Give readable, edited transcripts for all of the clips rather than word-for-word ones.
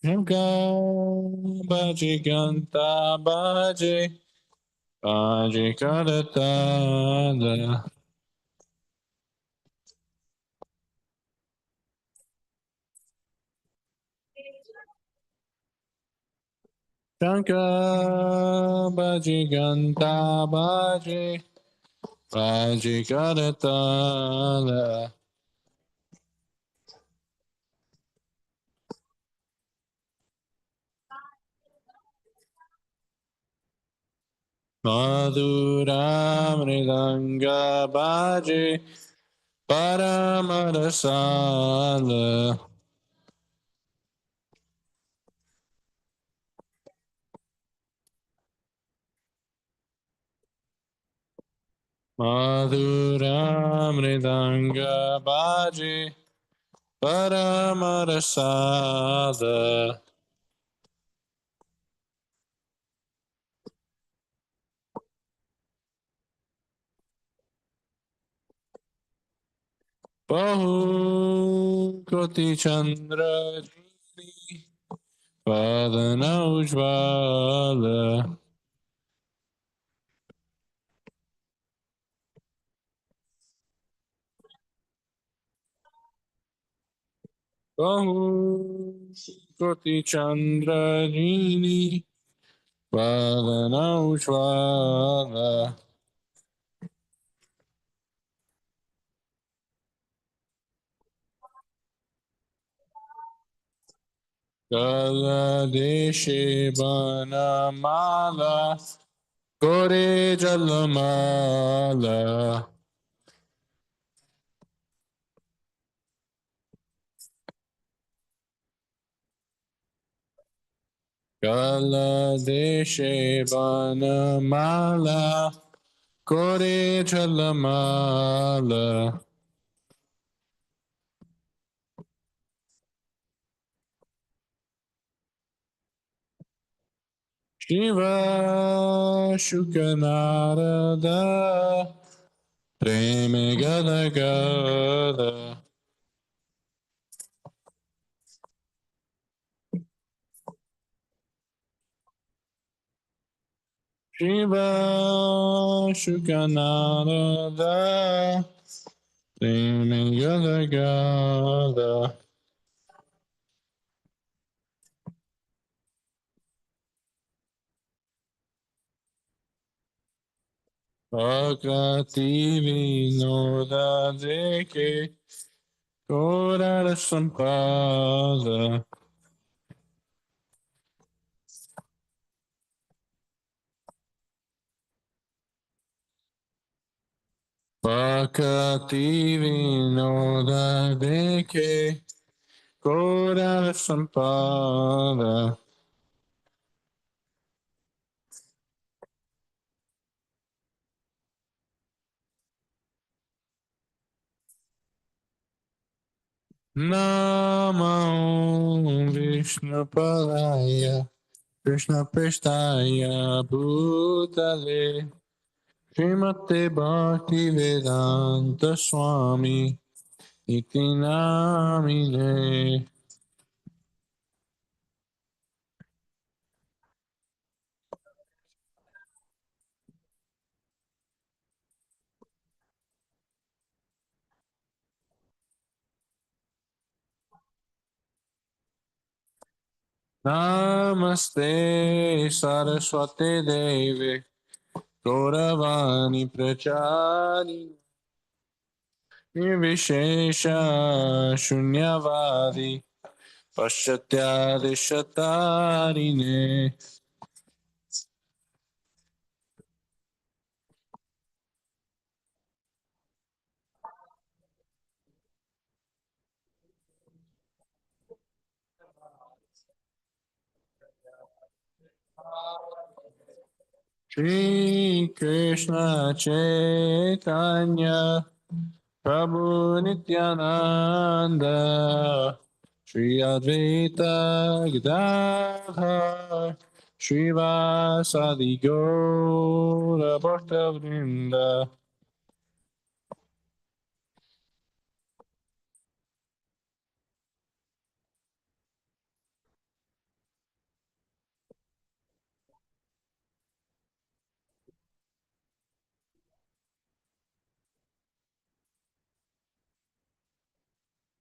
Ganga Baji Ganta Baji Baji Karatala Ganga Baji Ganta Baji Baji Karatala Madhura Mridanga Baji Paramarasala Madhura Mridanga Baji Paramarasala Bahu Koti Chandra Jini Vadana Ujvala Bahu Koti Chandra Jini Vadana Ujvala Kala Deshe Banamala Kore Jalamala Kala Deshe Banamala Kore Jalamala Shiva Shukanarada Preme Gada Gada Shiva Shukanarada Preme Gada Gada Akrati Vinoda Deke Kodara Sampada Akrati Vinoda Deke Kodara Sampada Namo Vishnu Padaya Krishna Prestaya Bhutale Srimate Bhakti Vedanta Swami Iti Namine Namaste Saraswate Deve Gauravani Prachari Nirvishesha Shunyavadi Paschatyadishatarine Shri Krishna Chaitanya Prabhu Nityananda Shri Advaita Gadadhar Shri Vasadi Gaura Bhakta Vrinda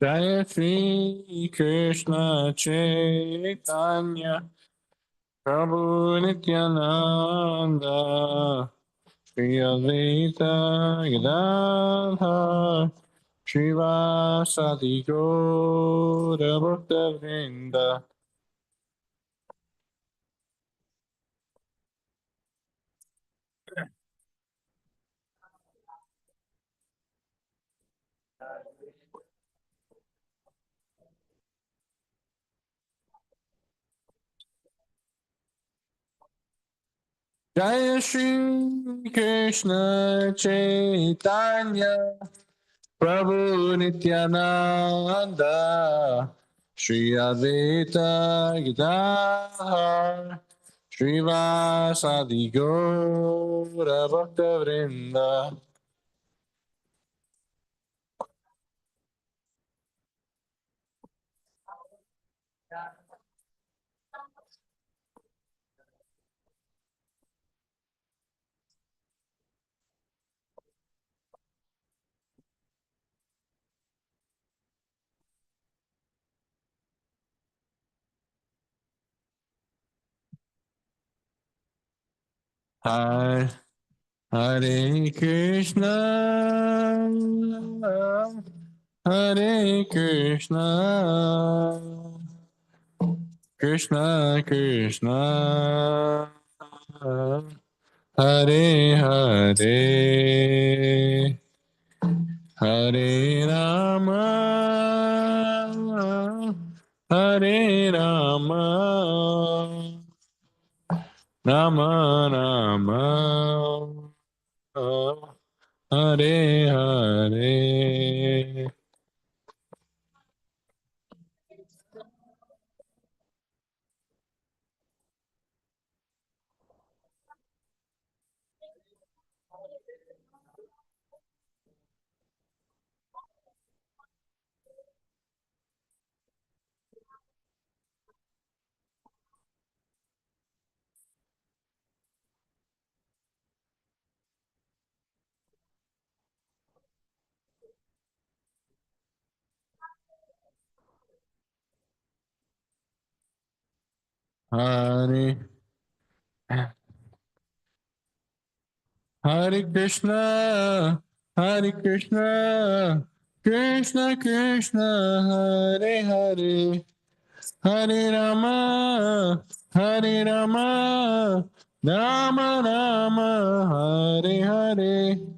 Jaya Shri Krishna Chaitanya Prabhu Nityananda Shri Advaita Gadadhar Srivasadi Gaura Bhakta Vrinda Jaya Shri Krishna Chaitanya Prabhu Nityananda Shri Advaita Gadadhar Srivasadi Gaura Bhakta Vrinda Hare Hare Krishna Hare Krishna Krishna Krishna Hare Hare Hare Rama Hare Rama Rama Rama Hare Hare Hare Hare Krishna Hare Krishna Krishna Krishna Hare Hare Hare Rama Hare Rama Rama Rama Hare Hare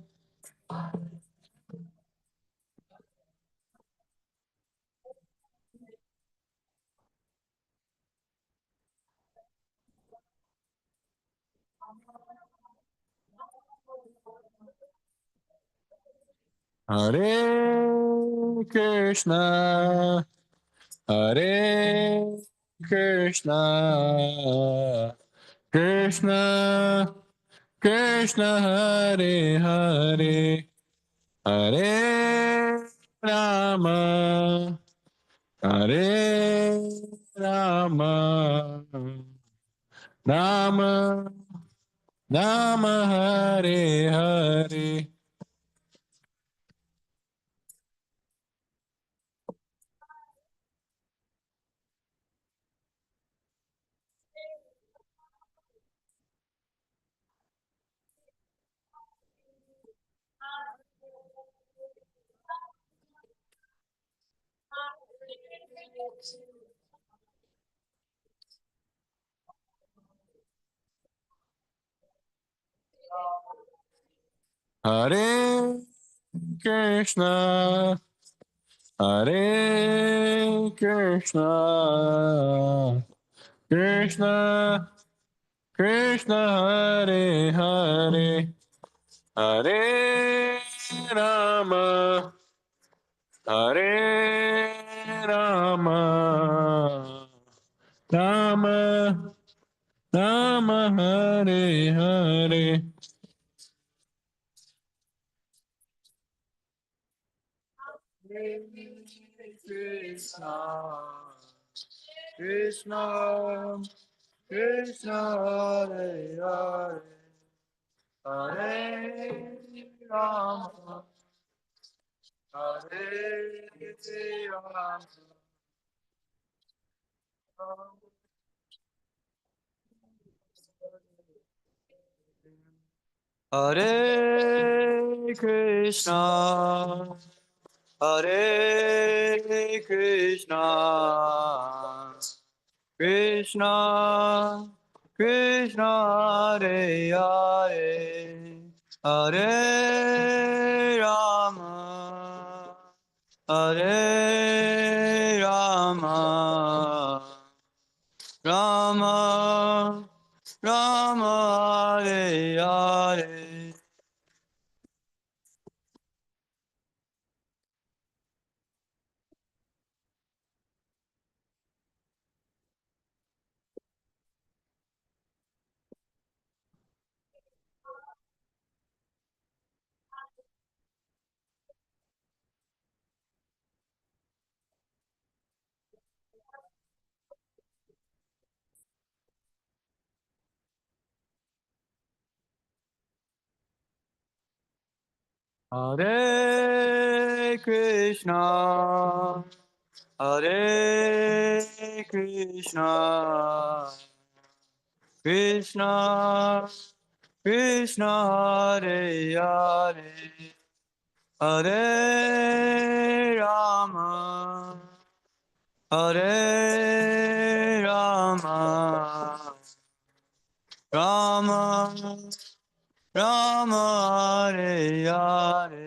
Hare Krishna Hare Krishna Krishna Krishna Hare Hare Hare Rama Hare Rama Rama Rama Hare Hare Hare Krishna Hare Krishna Krishna Krishna Hare Hare Hare Rama Hare Rama Rama Rama Hare Hare Krishna Krishna Krishna Hare Hare Hare Rama Hare Hare Krishna, Hare Krishna, Krishna, Krishna, Hare Hare, Hare Rama, Hare Rama, Rama, Rama, Hare Hare. Hare Krishna, Hare Krishna, Krishna, Krishna, Hare Hare, Hare Rama, Hare Rama, Rama, Rama, Hare Hare.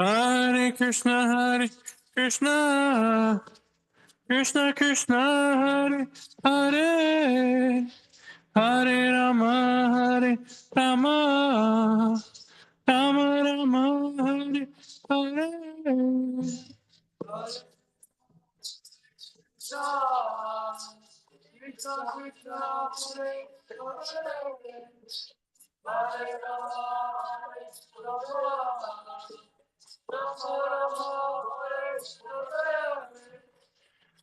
Hare Krishna, Hare Krishna, Krishna Krishna, Hare Hare, Hare Rama, Hare Rama, Rama Rama, Hare Hare.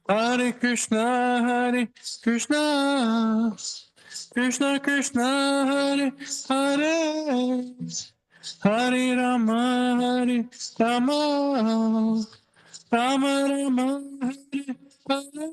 Hare Krishna, Hare Krishna, Krishna Krishna, Hare Hare, Hare Rama, Hare Rama, Rama Rama, Hare Hare.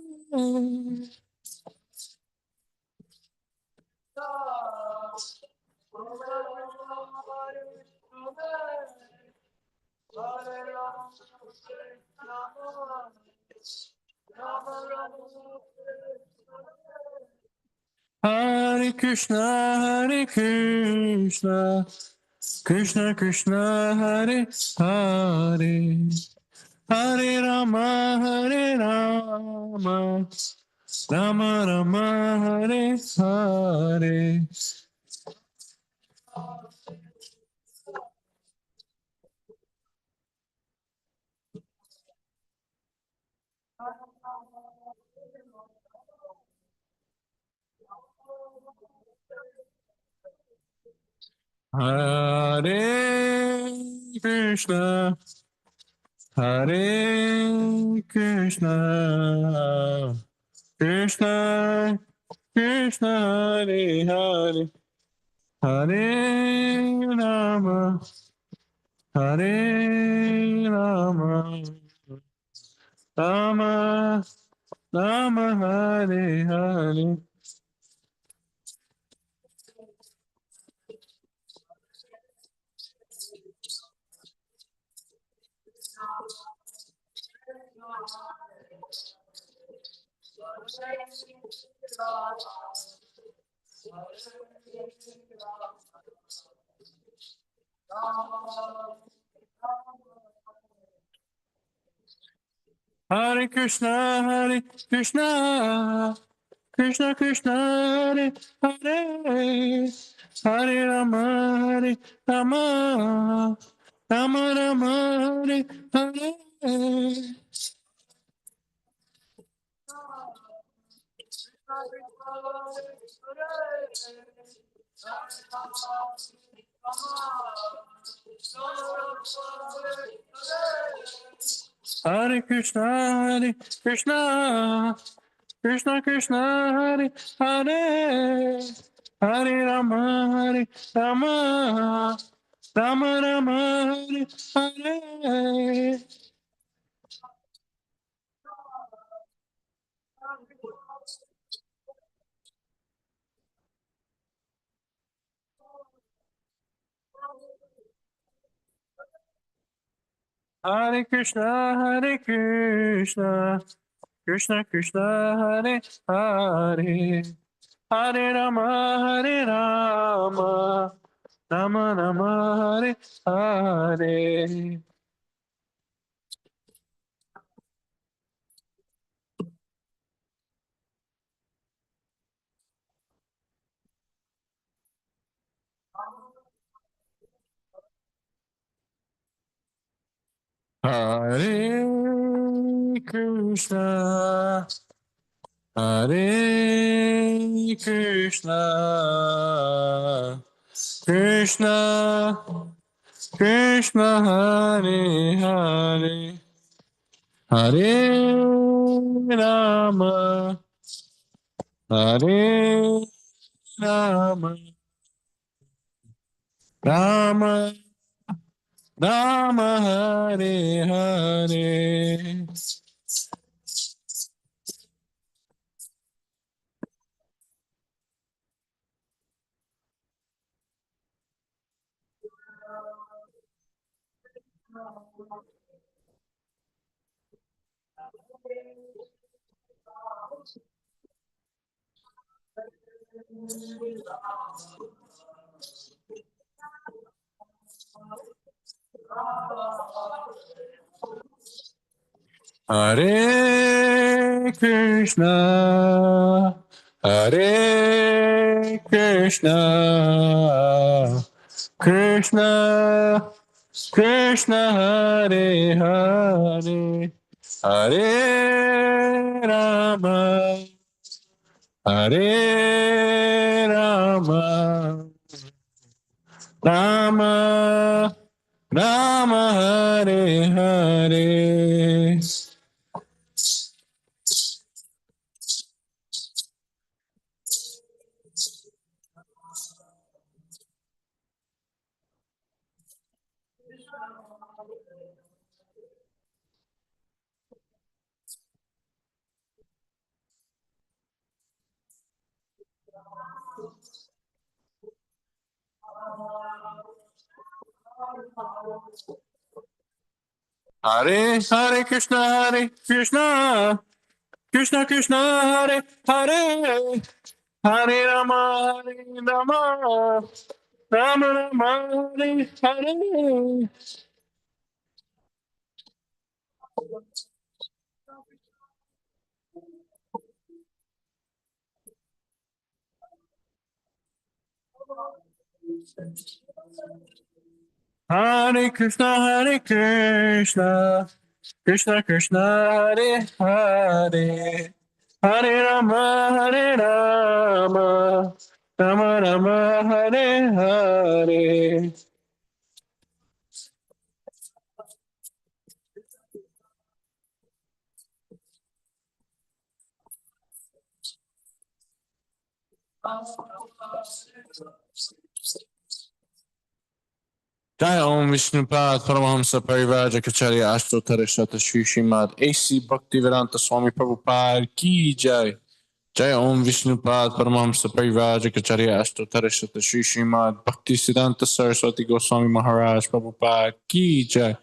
Hare Krishna, Hare Krishna, Krishna Krishna, Hare Hare, Hare Rama, Hare Rama, Rama Rama, Hare Hare. Hare Krishna, Hare Krishna, Krishna Krishna, Hare Hare, Hare Rama, Hare Rama, Rama Rama, Hare Hare. Hare Krishna, Hare Krishna, Krishna Krishna, Hare Hare, Hare Rama, Hare Rama, Rama Rama Hare Hare. Hare Krishna, Krishna Krishna, Hare Hare, Hare Rama, Rama, Rama Rama, Hare Hare. Hare Krishna, Krishna Krishna, Hare Hare, Hare Rama, Hare Rama, Rama Rama, Hare Hare. Hare Krishna, Hare Krishna, Krishna, Krishna, Hare Hare, Hare Rama, Hare Rama, Rama, Rama, Hare Hare. Hare Krishna, Hare Krishna, Krishna, Krishna, Hare Hare, Hare Rama, Hare Rama, Rama, Rama, Hare Hare. Hare Hare Krishna, Hare Krishna, Krishna Krishna, Hare Hare, Hare Rama, Hare Rama, Rama Rama, Hare Hare. Hare Krishna, Hare Krishna, Krishna Krishna, Hare Hare, Hare Rama, Hare Rama, Rama Rama, Hare Hare. Jai Om Vishnupad Paramahamsa Parivrajacharya Ashtottara Shata Shri Srimad A.C. Bhaktivedanta Swami Prabhupada Ki Jai. Jai Om Vishnupad Paramahamsa Parivrajacharya Ashtottara Shata Shri Srimad Bhaktisiddhanta Saraswati Goswami Maharaj Prabhupada Ki Jai.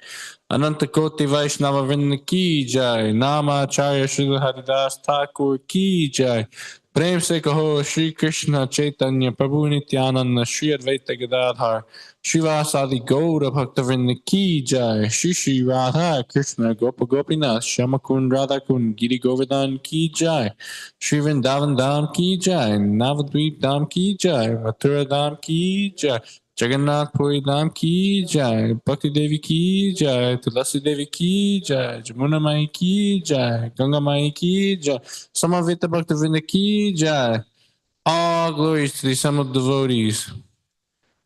Ananta Koti Vaishnava Vrinda Ki Jai. Nama Acharya Srila Haridas Thakur Ki Jai. प्रेम से कहो श्री कृष्ण चैतन्य प्रभु नित्यानंद श्री अद्वैत गदाधर श्रीवासादि गौर भक्तवृंद की जय श्री श्री राधा कृष्ण गोप गोपीनाथ श्याम कुंड राधा कुंड गिरि गोवर्धन की जय श्री वृंदावन धाम की जय नवद्वीप धाम की जय मथुरा धाम की जय Jagannath Puri Dham ki jai, Bhakti Devi ki jai, Tulasi Devi ki jai, Jamuna Mai ki jai, Ganga Mai ki jai, Samavita Bhaktivinoda ki jai. All glories to the assembled devotees.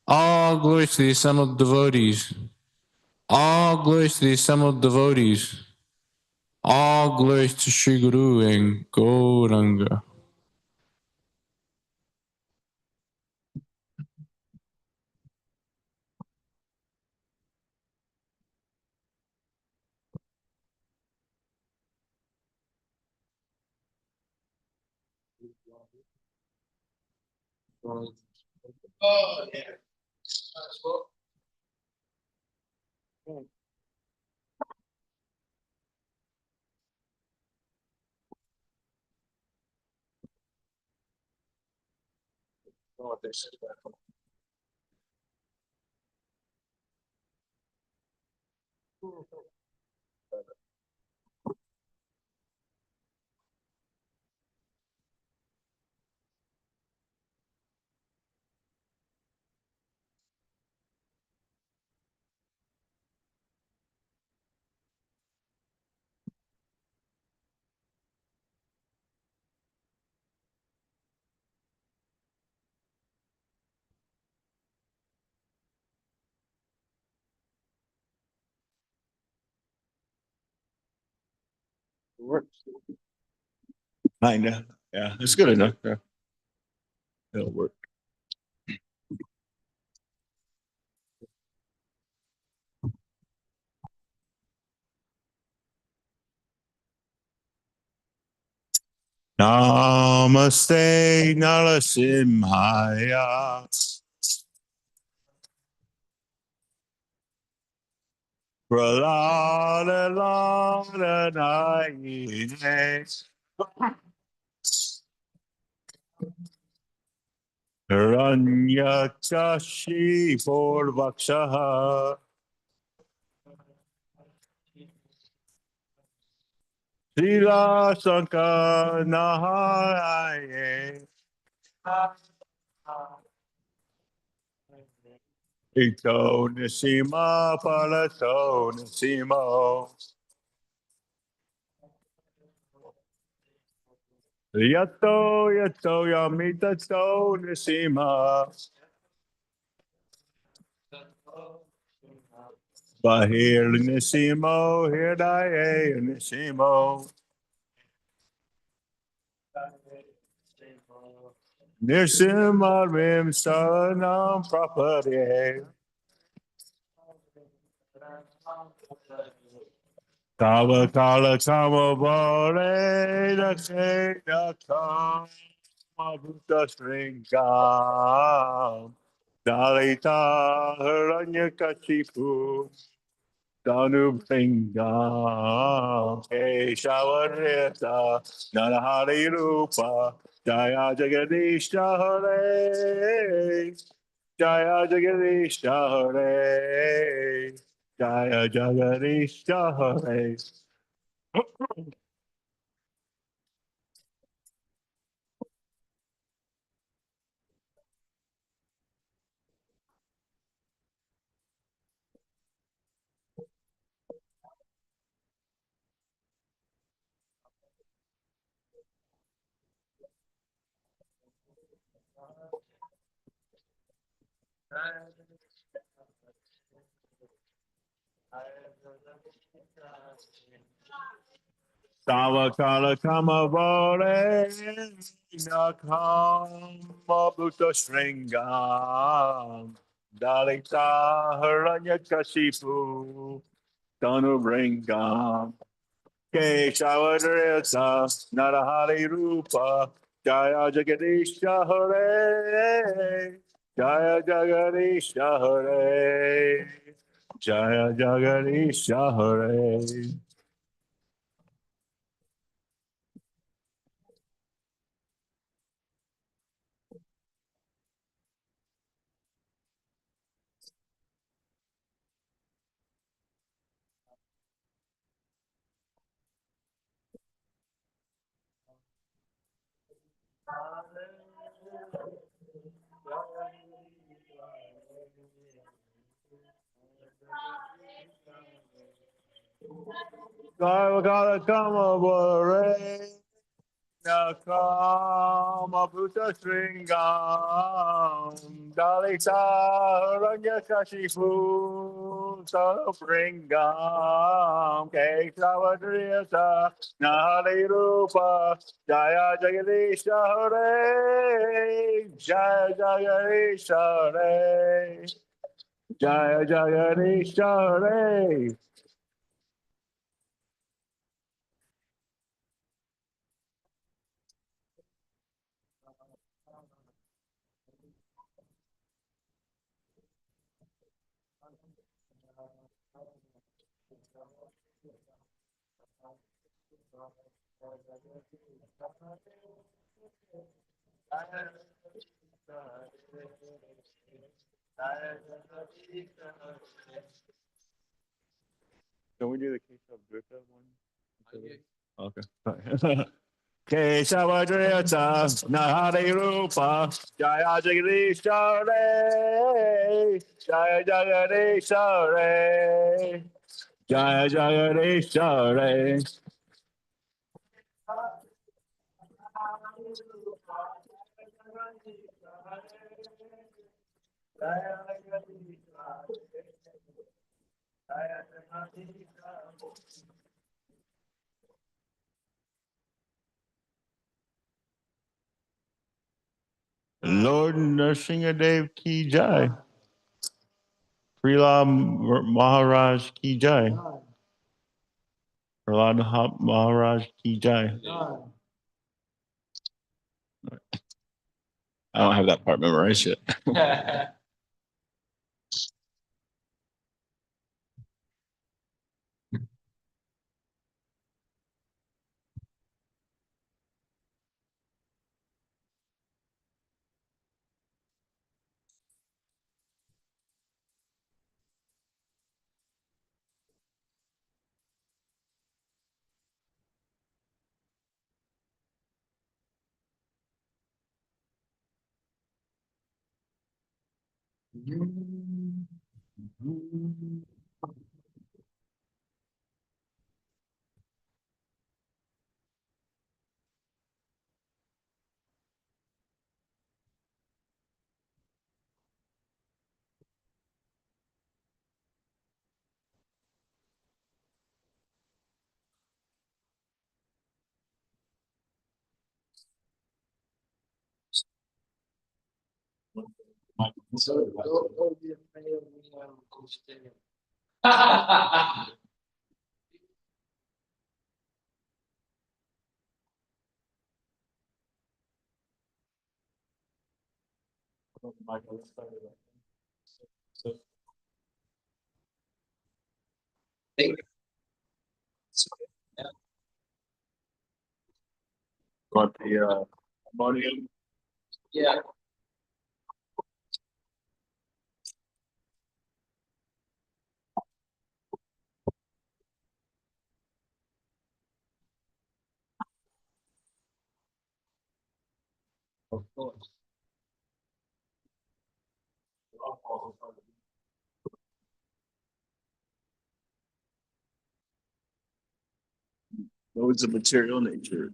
All glories to the assembled devotees. All glories to the assembled devotees. All glories to Sri Guru and Gauranga. Oh, yeah. Kinda. Yeah, it's good enough. Yeah. It'll work. Namaste Narasimhaya. Pralada Lada Naine. Hiranyakshashi Purvakshaha. Srila Sankar Naharaye. Ito Nisima Palato Nisimo. Yato Yato Yamita To Nisima. Bahir Nisimo Hirdaye Nisimo. Nirsimha Rim Saranam Prapade. Tava Kala Kama Vare Dakhe Dakam Mabuta Stringam Dalita Hiranyakashipu Danu Bringam Keshavareta Narahari Rupa Jaya Jagadisha Hare Jaya Jagadisha Hare Jaya Jagadisha Hare. Savakala Kamavare Nakama Bhuta Sringam Dalita Haranyakashipu Tanubringam Keshavaresa Narahari Rupa Jaya Jagadisha Hare Jaya Jagadisha Hare Jaya Jagadisha Hare. Karma kama Nakama Buddha Stringam Dalita Ranya Kashifu Sarabringam Kesavadriyasa Nahari Rupa Jaya Jagadisha Hare Jaya Jagadisha Hare Jaya Jagadisha Hare. Can we do the Keshav Drika one? Okay. Keshavadriyata Nahari Rupa Jaya Jagadisha Re Jaya Jagadisha Re Jaya Jagadisha Re. Lord Nrsingadev Ki Jai. Prahlad Maharaj Ki Jai. Prahlad Maharaj Ki Jai. I don't have that part memorized yet. Got the ammonium. Yeah. Of course. Modes of material nature.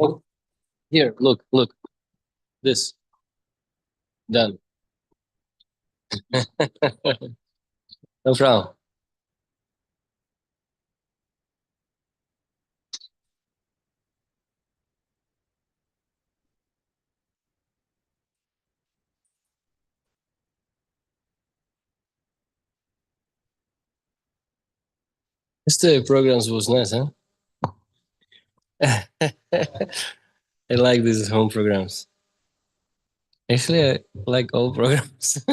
Oh, here, look, look. This. Done. No problem. Yesterday programs was nice, huh? I like these home programs. Actually, I like all programs.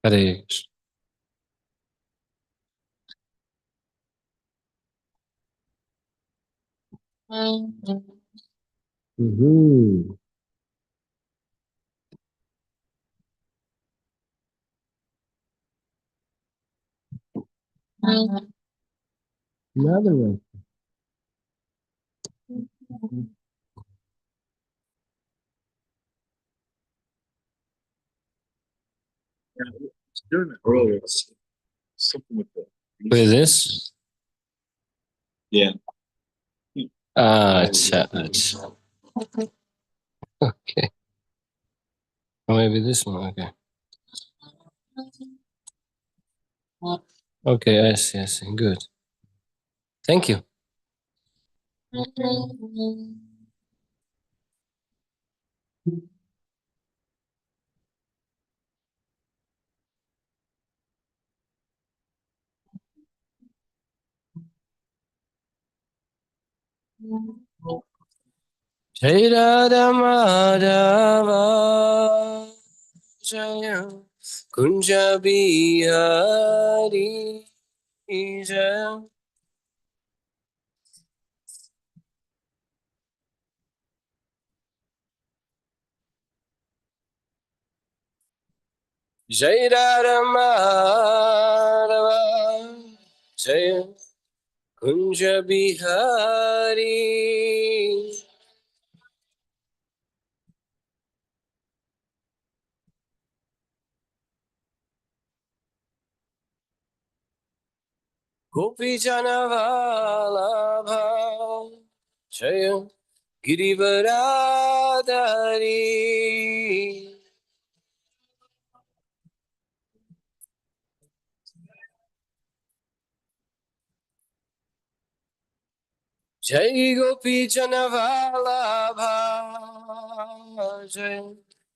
Hare Krishna. Mhm. Another one. Doing it earlier. Something with the. What is this? Yeah. Acha, acha. Okay. Or maybe this one. Okay. Okay, I see, I see. Good. Thank you. Jai Radha Madhava Jaya Kunja Bihari Jaya Jai Radha Madhava Jaya Kunja Bihari Gopi Janavalabha Jaya Girivaradari Jai Gopi Janavalabha Jai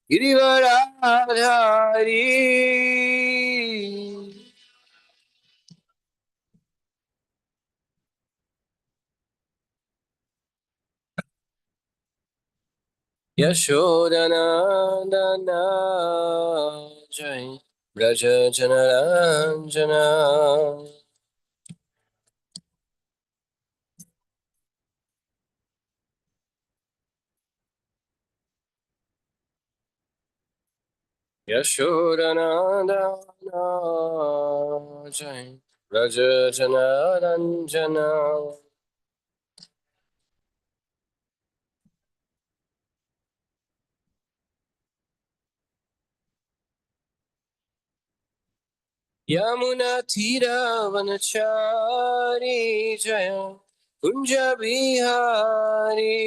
Girivaradari Yashodanandana Jai Braja Janaranjana Yashodanandana Jai Braja Janaranjana Yamuna Tira Vanachari Jaya Kunja Bihari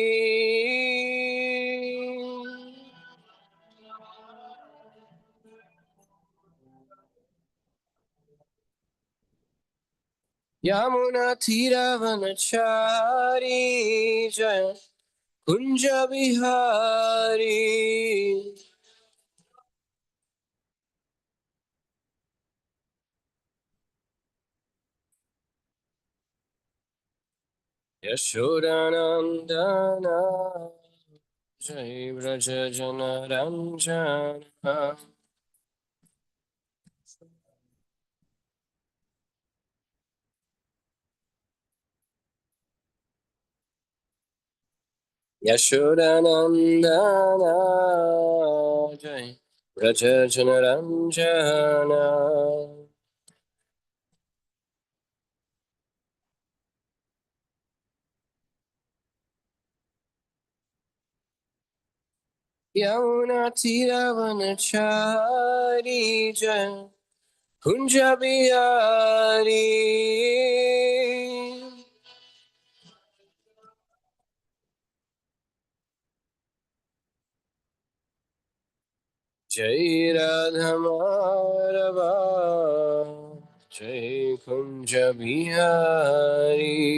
Yamuna Tira Vanachari Jaya Kunja Bihari Yashodanandana Jai Braja Janaranjana Yashodanandana Jai Braja Janaranjana Yamuna Tiravanachari Jaya Kunja Bihari Jai Radha Madhava Jai Kunja Bihari.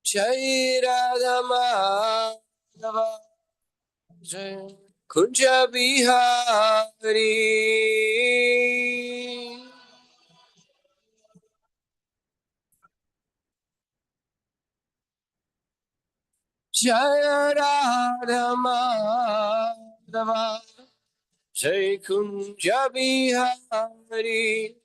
Jai Radha Madhava. Jai Kunja Bihari. Jai Radha Madhava. Jai Kunja Bihari.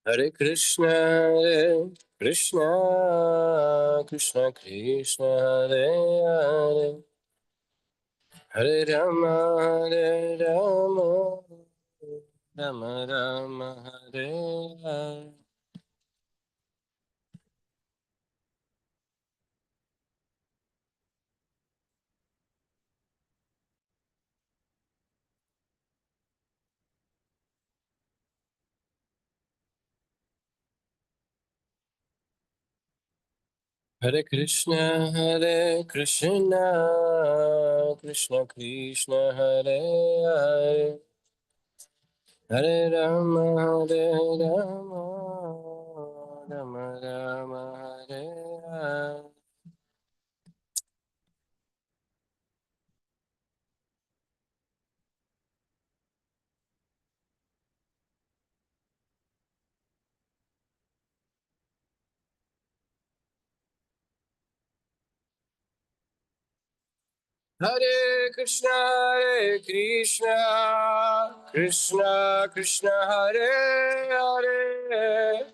Hare Krishna, Hare Krishna, Krishna Krishna, Hare Hare, Hare Rama, Hare Rama, Rama Rama, Hare Hare. Hare Krishna, Hare Krishna, Krishna Krishna, Hare Hare, Hare Rama, Hare Rama, Rama Rama, Hare Hare. Hare Krishna, Hare Krishna, Krishna Krishna, Hare Hare,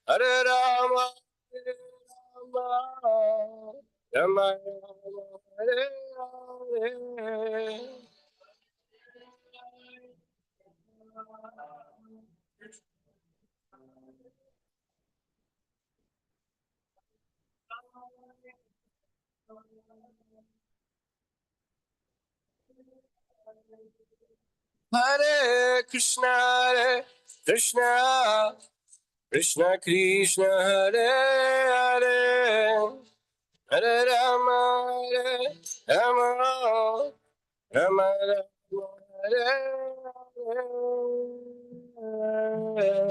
Hare Rama, Hare Rama, Rama Rama, Hare Hare. Hare Krishna, Hare Krishna, Krishna Krishna, Hare Hare, Hare Rama, Hare Rama, Rama Rama, Hare Hare.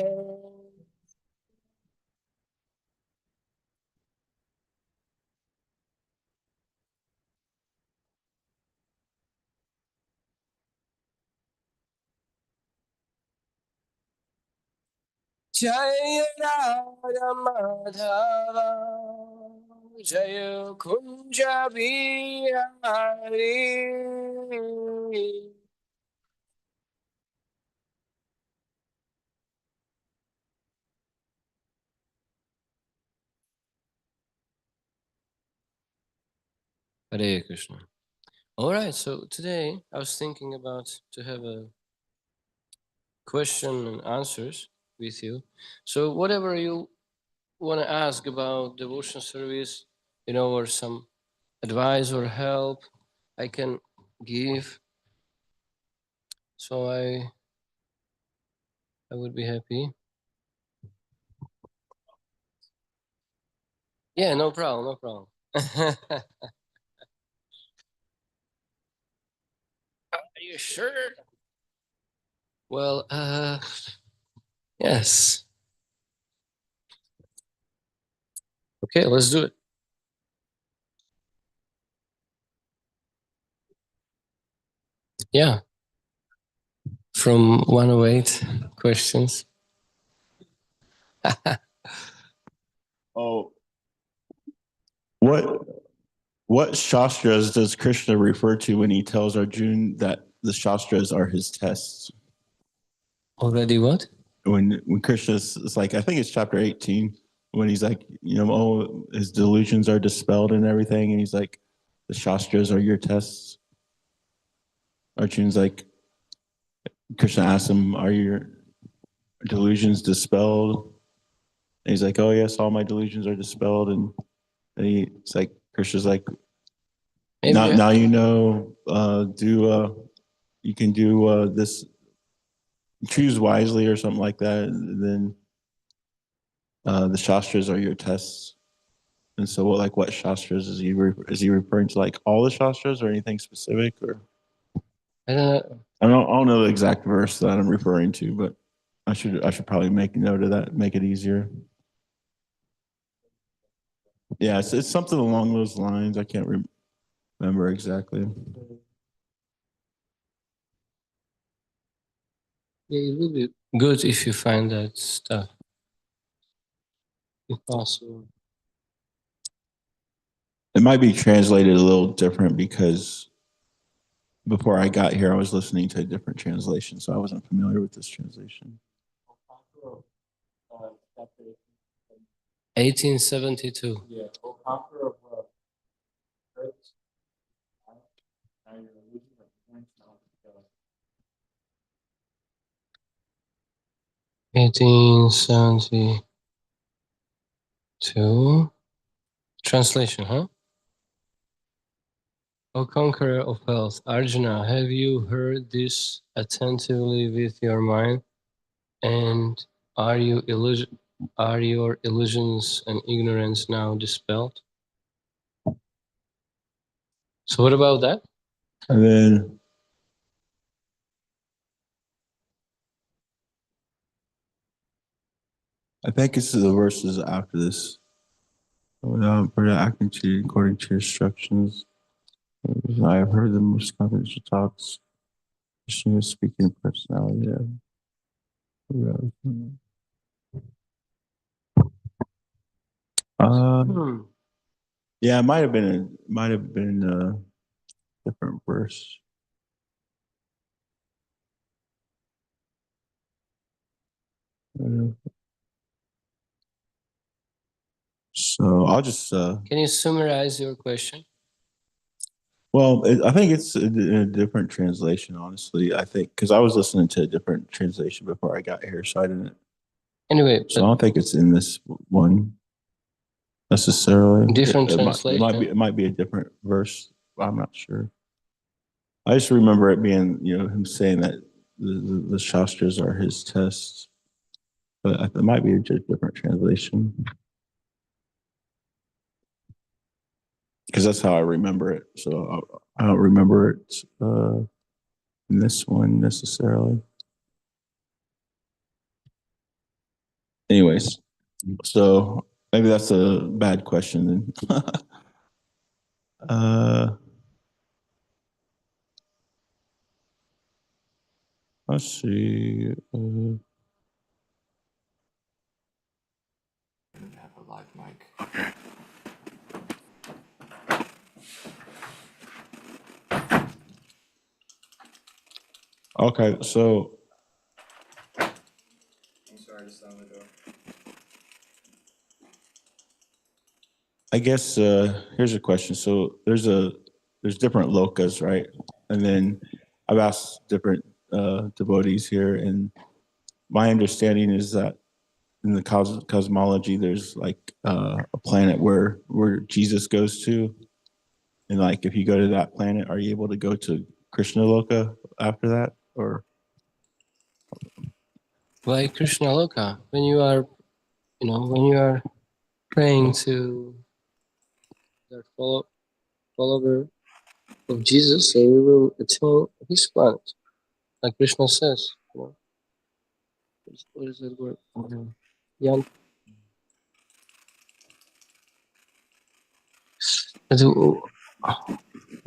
Jaya Radha Madhava, Jaya Kunja Bihari. Hare Krishna. All right, so today I was thinking about to have a question and answers with you. So whatever you want to ask about devotion service, or some advice or help I can give, so I would be happy. Yeah, no problem, no problem. Are you sure? Well, yes. Okay, let's do it. Yeah. From 108 questions. Oh, what shastras does Krishna refer to when he tells Arjun that the shastras are his tests? Already what? When Krishna is like, I think it's chapter 18, when he's like, his delusions are dispelled and everything, and he's like, the shastras are your tests. Arjun's like, Krishna asks him, are your delusions dispelled? And he's like, oh yes, all my delusions are dispelled. And it's like, Krishna's like, now you know, you can do this choose wisely or something like that. And then the shastras are your tests. And so, what shastras is he referring to? Like all the shastras or anything specific? Or I don't know. I don't know the exact verse that I'm referring to, but I should probably make note of that, make it easier. Yeah, it's something along those lines. I can't remember exactly. Yeah, it would be good if you find that stuff, if possible. It might be translated a little different because before I got here, I was listening to a different translation, so I wasn't familiar with this translation. 1872. Yeah, conqueror of earth. 1872. Translation, huh? O conqueror of wealth, Arjuna, have you heard this attentively with your mind? And are your illusions and ignorance now dispelled? So what about that? And then I think it's the verses after this. Without further acting to according to instructions, I have heard the most confidential talks. She was speaking personality. Yeah, it might have been a different verse. So I'll just. Can you summarize your question? Well, I think it's in a different translation, honestly. I think because I was listening to a different translation before I got here, so I didn't. Anyway, So I don't think it's in this one necessarily. Different It translation. It might be a different verse. I'm not sure. I just remember it being, him saying that the shastras are his tests, but it might be a different translation. Because that's how I remember it. So I don't remember it in this one necessarily. Anyways, so maybe that's a bad question then. Let's see. Have a live mic. Okay, so I'm sorry to slam the door. I guess here's a question. So there's different lokas, right? And then I've asked different devotees here, and my understanding is that in the cosmology, there's like a planet where Jesus goes to, and like if you go to that planet, are you able to go to Krishna Loka after that, or? Why Krishna Loka? When you are praying to the follower of Jesus, so you will attain his planet, like Krishna says. What is that word? What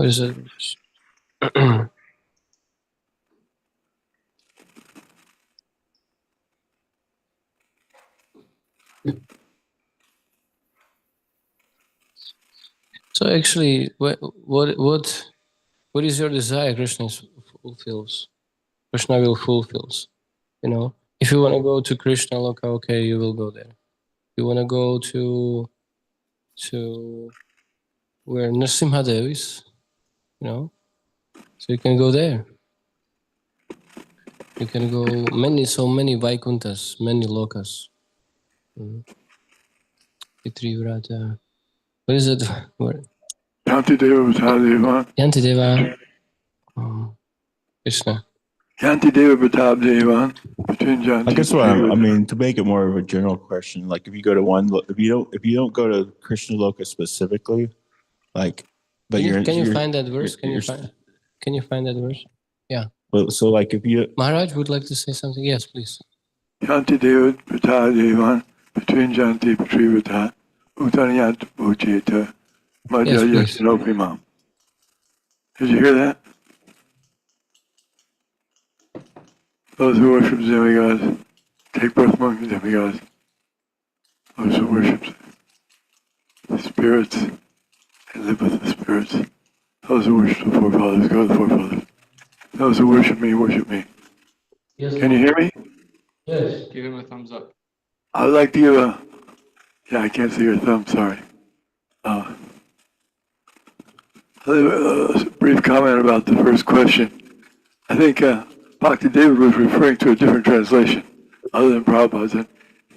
is it? So actually, what is your desire? Krishna fulfills. Krishna will fulfills. If you want to go to Krishna Loka, okay, you will go there. If you want to go to where Nrsimhadev is, so you can go there. You can go so many Vaikunthas, many lokas. Pitrivrata. What is it? Yantideva. Yantideva. Krishna. Yanti Deva Pratap Devan between Janti. I guess what I mean, to make it more of a general question, like if you go to if you don't go to Krishna Loka specifically, like, but Can you you're find that verse? you're- Can you find that verse? Yeah. But so like if you Maharaj would like to say something. Yes, please. Yanti Deva Pratap Devan between Janti Patrivata Uttanayat Bhujeta Madhya Yes, please. Yashinopimam. Did you hear that? Those who worship demigods take birth among the demigods. Those who worship the spirits and live with the spirits. Those who worship the forefathers go to the forefathers. Those who worship me. Yes. Can you hear me? Yes. Give him a thumbs up. I would like to give a, yeah, I can't see your thumb, sorry. A brief comment about the first question. I think Bhakti David was referring to a different translation other than Prabhupada's. And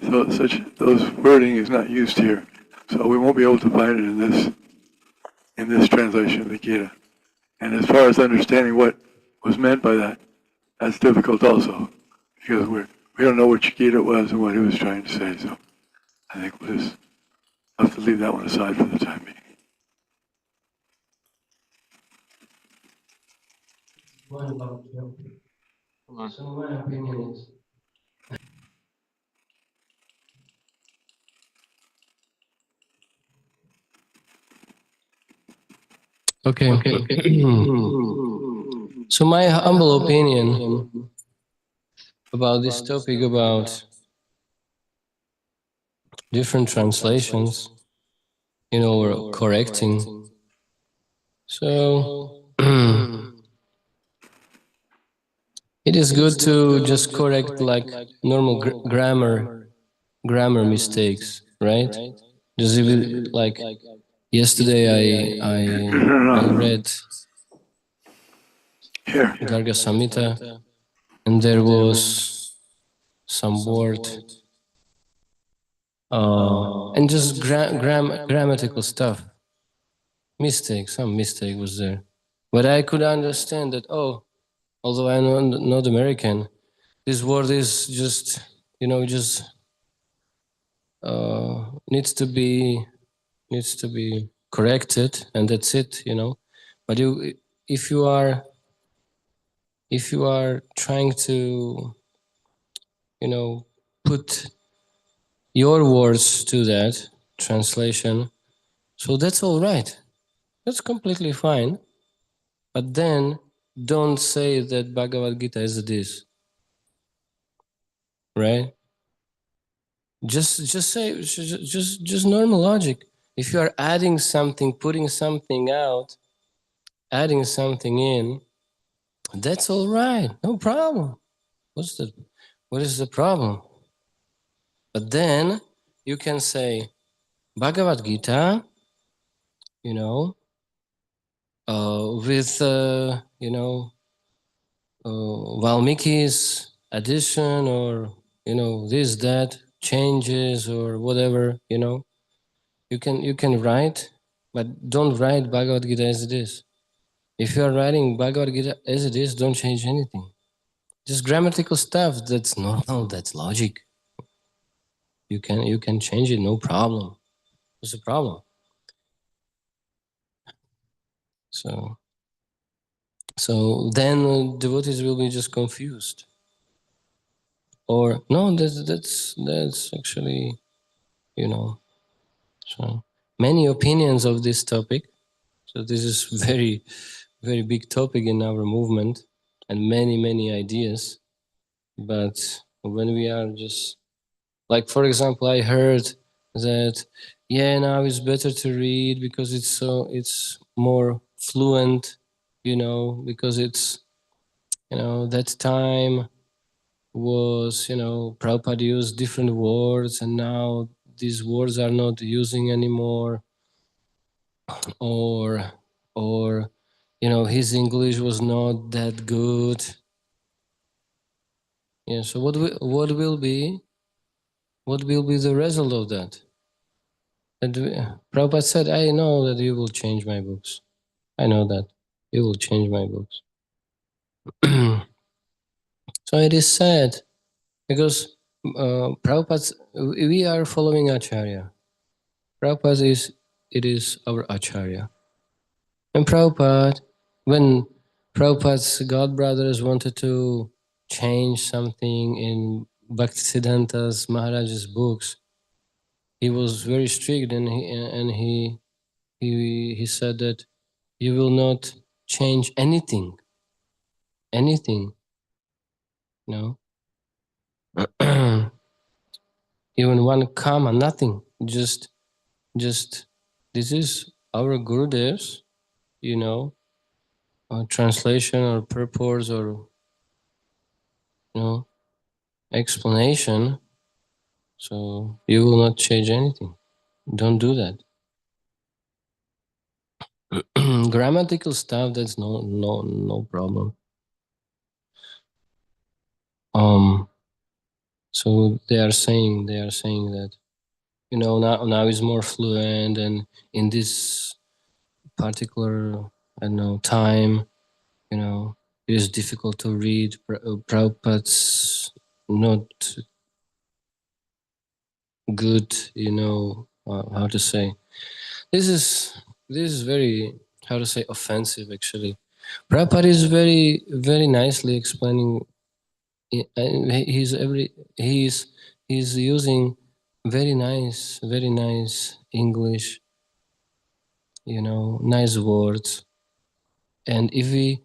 so those wording is not used here. So we won't be able to find it in this translation of the Gita. And as far as understanding what was meant by that, that's difficult also. Because we don't know which Gita it was and what he was trying to say. So I think we'll just have to leave that one aside for the time being. Come on. So my opinion is. Okay. So my humble opinion about this topic about different translations, or correcting. So it is good to just correct like normal grammar mistakes, right? Just even like yesterday I read Here. Garga Samhita, and there was some word and just grammatical stuff. Some mistake was there. But I could understand that, although I'm not American, this word is just, just needs to be corrected, and that's it, But if you are trying to, put your words to that translation, so that's all right. That's completely fine. But then don't say that Bhagavad Gita is this, right? Just say just normal logic. If you are adding something, putting something out, adding something in, that's all right. No problem. What is the problem? But then you can say Bhagavad Gita, with Valmiki's addition, or this that changes or whatever, you can write, but don't write Bhagavad Gita as it is. If you are writing Bhagavad Gita as it is, don't change anything. Just grammatical stuff, that's normal, that's logic. You can change it, no problem. What's the problem? So then devotees will be just confused. Or no, that's actually, so many opinions of this topic. So this is very, very big topic in our movement, and many ideas. But when we are just, like, for example, I heard that, now it's better to read because it's more fluent, because it's, that time was, Prabhupada used different words, and now these words are not using anymore, or his English was not that good. So what will be the result of that? And Prabhupada said, I know that you will change my books. I know that you will change my books. So it is sad because Prabhupada, we are following Acharya. Prabhupada is our Acharya. And Prabhupada, when Prabhupada's godbrothers wanted to change something in Bhaktisiddhanta's Maharaj's books, he was very strict, and he said that you will not change anything, no, even one comma, nothing. Just this is our Gurudev's, translation or purport or explanation. So you will not change anything. Don't do that. Grammatical stuff, that's no problem. So they are saying that now is more fluent, and in this particular time, it is difficult to read. Prabhupada's not good, how to say. This is very, how to say, offensive actually. Prabhupada is very, very nicely explaining. He's using very nice English, nice words. And if we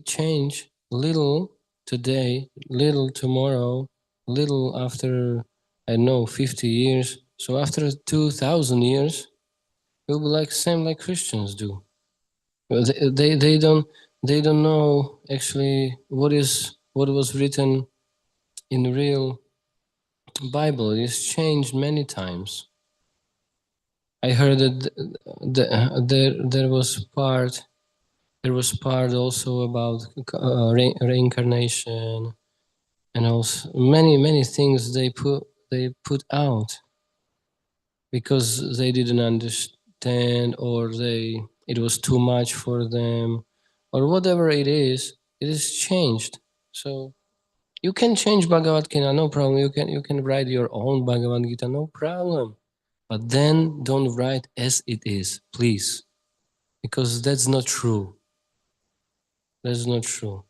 change little today, little tomorrow, little after, I don't know, 50 years, so after 2,000 years, we'll be like same like Christians do. Well, they don't know actually what was written in the real Bible. It is changed many times. I heard that there was part also about reincarnation, and also many things they put out because they didn't understand, or it was too much for them, or whatever it is changed. So you can change Bhagavad Gita, no problem. You can write your own Bhagavad Gita, no problem. But then don't write as it is, please, because that's not true. That's not true.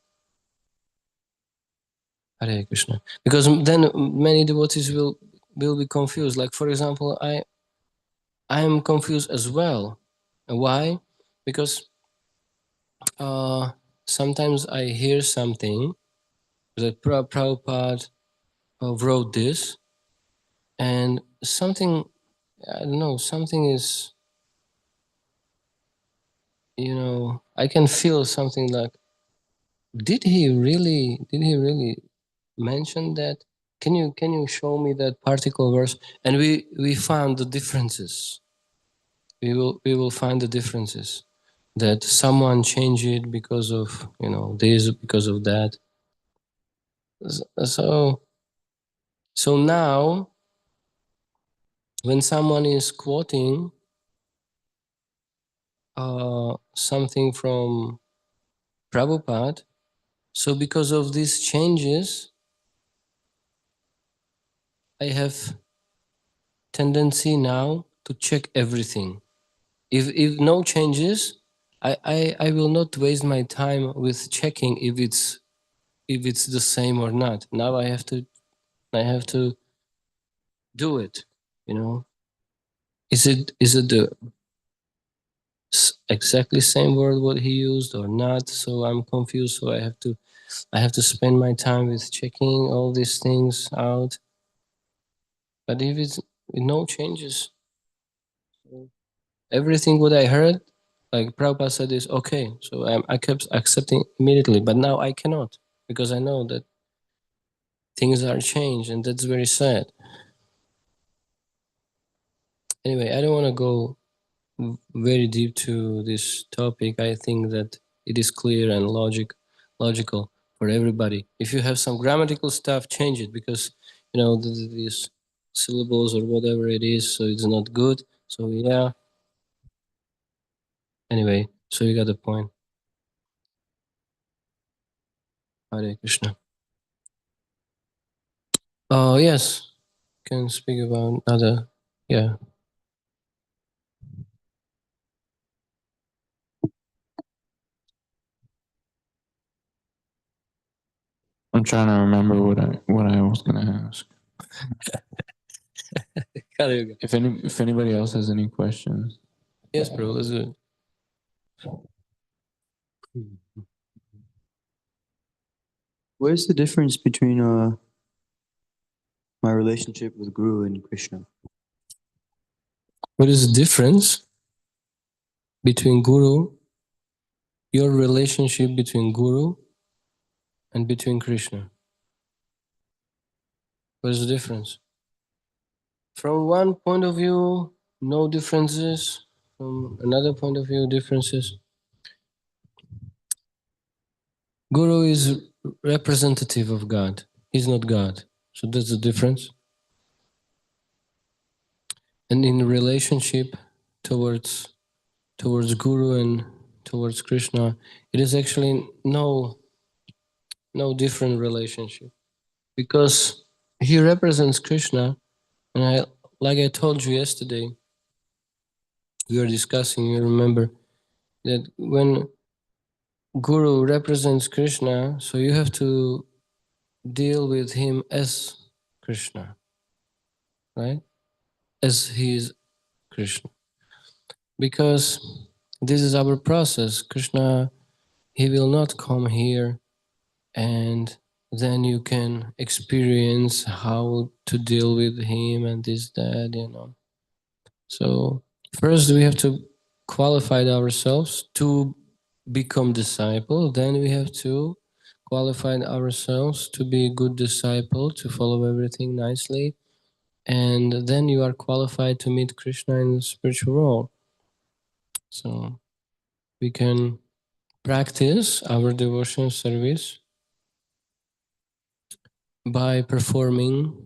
Hare Krishna. Because then many devotees will be confused. Like, for example, I am confused as well. Why? Because sometimes I hear something that Prabhupada wrote this, and something, I don't know, something is, I can feel something like, did he really mention that? Can you show me that particular verse? And we found the differences. We will find the differences, that someone changed it because of this, because of that. So now when someone is quoting something from Prabhupada, so because of these changes, I have tendency now to check everything. If no changes, I will not waste my time with checking if it's the same or not. Now I have to do it. Is it the exactly same word what he used or not? So I'm confused. So I have to spend my time with checking all these things out. But if it's no changes, everything what I heard, like Prabhupada said, is okay. So I kept accepting immediately. But now I cannot, because I know that things are changed, and that's very sad. Anyway, I don't want to go very deep to this topic. I think that it is clear and logical for everybody. If you have some grammatical stuff, change it, because these syllables or whatever it is, so it's not good. So yeah. Anyway, so you got the point. Hare Krishna. Oh, yes. Can speak about other. Yeah. I'm trying to remember what I was gonna ask. If anybody else has any questions. Yes, bro. Let's do it. What is the difference between my relationship with Guru and Krishna? What is the difference between Guru, your relationship between Guru and between Krishna? What is the difference? From one point of view, no differences. From another point of view, differences. Guru is representative of God. He's not God. So that's the difference. And in relationship towards Guru and towards Krishna, it is actually no different relationship, because he represents Krishna. And like I told you yesterday, we were discussing, you remember, that when Guru represents Krishna, so you have to deal with him as Krishna, right? As he is Krishna. Because this is our process. Krishna, he will not come here and then you can experience how to deal with him and this, that, you know. So first we have to qualify ourselves to become disciple. Then we have to qualify ourselves to be a good disciple, to follow everything nicely. And then you are qualified to meet Krishna in the spiritual world. So we can practice our devotional service by performing,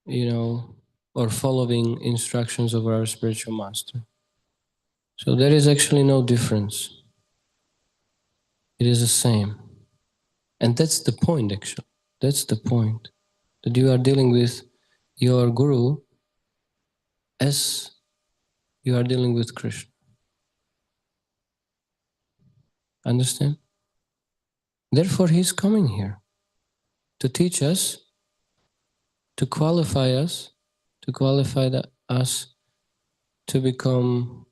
you know, or following instructions of our spiritual master. So there is actually no difference. It is the same. And that's the point, actually. That's the point. That you are dealing with your Guru as you are dealing with Krishna. Understand? Therefore, he's coming here to teach us, to qualify us, us to become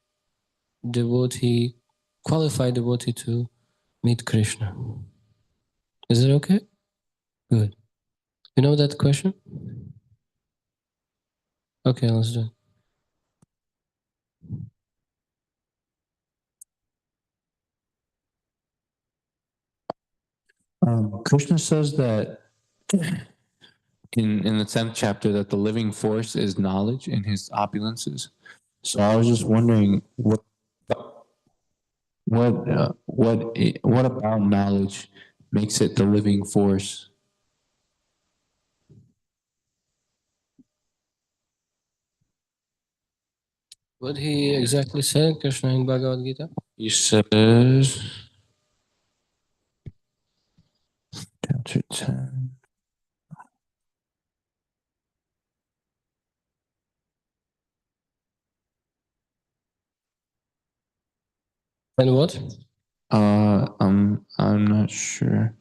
devotee, qualified devotee to meet Krishna. Is it okay? Good. You know that question? Okay, let's do it. Krishna says that in the 10th chapter that the living force is knowledge in his opulences. So I was just wondering what about knowledge makes it the living force? What he exactly said, Krishna in Bhagavad Gita? He says, chapter 10. And what? I'm not sure.